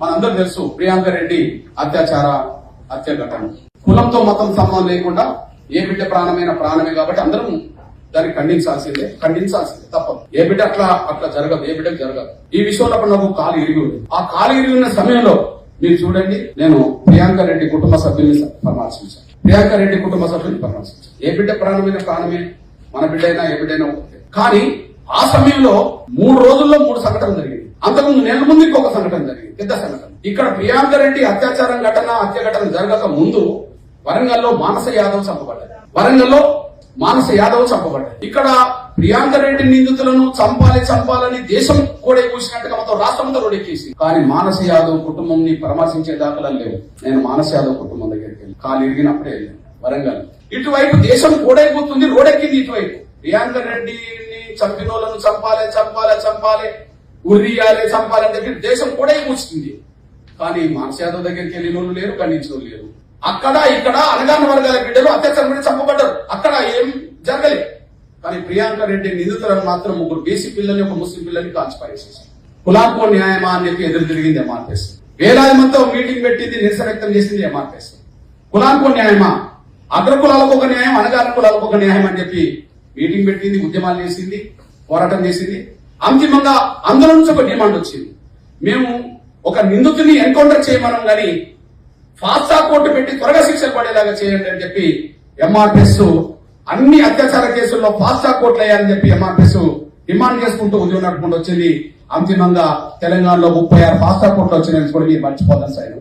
మనందరూ తెలుసు ప్రియాంక రెడ్డి హత్య ఘటన. కులంతో మతం సంబంధం లేకుండా ఏ బిడ్డ ప్రాణమైన ప్రాణమే కాబట్టి అందరం దాన్ని ఖండించాల్సిందే తప్పదు. ఏ బిడ్డ అట్లా జరగదు, ఏ బిడ్డకు జరగదు. ఈ విషయంలో నాకు కాలు ఇరిగి ఉంది. ఆ కాలు ఇరిగి ఉన్న సమయంలో మీరు చూడండి, నేను ప్రియాంక రెడ్డి కుటుంబ సభ్యుల్ని పరామర్శించాను. ఏ బిడ్డ ప్రాణమైన ప్రాణమే, మన బిడ్డైనా ఏ బిడ్డైనా ఒకటే. కానీ ఆ సమయంలో 3 రోజుల్లో 3 సంఘటనలు జరిగింది. అంతకుముందు నెల ముందు ఇంకొక సంఘటన జరిగింది, పెద్ద సంఘటన. ఇక్కడ ప్రియాంక రెడ్డి హత్య ఘటన జరగక ముందు వరంగల్లో మానస యాదవ్ చంపబడ్డాడు. ఇక్కడ ప్రియాంక రెడ్డి నిందితులను చంపాలని దేశం కూడా కూసినట్టుగా మొత్తం రాష్ట్రంతో రోడెక్కేసి, కానీ మానస యాదవ్ కుటుంబంని పరామర్శించే దాఖలాలు లేవు. నేను మానస యాదవ్ కుటుంబం దగ్గరికి వెళ్ళి కాలు ఇరిగినప్పుడే వెళ్ళాను. వరంగల్ ఇటువైపు దేశం కూడైపోతుంది, రోడెక్కింది ఇటువైపు. ప్రియాంక రెడ్డిని చంపిన వాళ్ళను చంపాలి ఉరియాలి చంపాలని చెప్పి దేశం కూడైపోతుంది. కానీ మానస యాదవ్ దగ్గరికి వెళ్ళిన వాళ్ళు లేరు, ఖండించిన వాళ్ళు లేరు. అక్కడ ఇక్కడ అనగాన వర్గాల బిడ్డలు అత్యాచారం చంపబడ్డారు, అక్కడ ఏం జరగలేదు. కానీ ప్రియాంక రెడ్డి నిందితులను మాత్రం 3 బీసీ పిల్లల్ని 1 ముస్లిం పిల్లల్ని కాల్చిపారేసేసారు. కులానికో న్యాయమా అని చెప్పి ఎదురు తిరిగింది ఎంఆర్పీఎస్. వేలాది మందితో మీటింగ్ పెట్టింది, నిరసన వ్యక్తం చేసింది ఎంఆర్పీఎస్. కులానికో న్యాయమా, అగ్ర కులాలకు ఒక న్యాయం, అనగాన కులాలకు ఒక న్యాయం అని చెప్పి మీటింగ్ పెట్టింది, ఉద్యమాలు చేసింది, పోరాటం చేసింది. అంతిమంగా అందులో నుంచి ఒక డిమాండ్ వచ్చింది, మేము ఒక నిందితుని ఎన్కౌంటర్ చేయమనం గాని ఫాస్ట్ ట్రాక్ కోర్టు పెట్టి త్వరగా శిక్షలు పడేలాగా చేయండి అని చెప్పి ఎంఆర్పీఎస్ అన్ని అత్యాచార కేసుల్లో ఫాస్ట్ ట్రాక్ కోర్టులు వేయాలని చెప్పి ఎంఆర్పీఎస్ డిమాండ్ చేసుకుంటూ ఉద్యమం నడుపుకుంటూ వచ్చింది. అంతిమంగా తెలంగాణలో 36 ఫాస్ట్ ట్రాక్ కోర్టులు వచ్చినాయని కూడా మీరు మర్చిపోతాను సార్.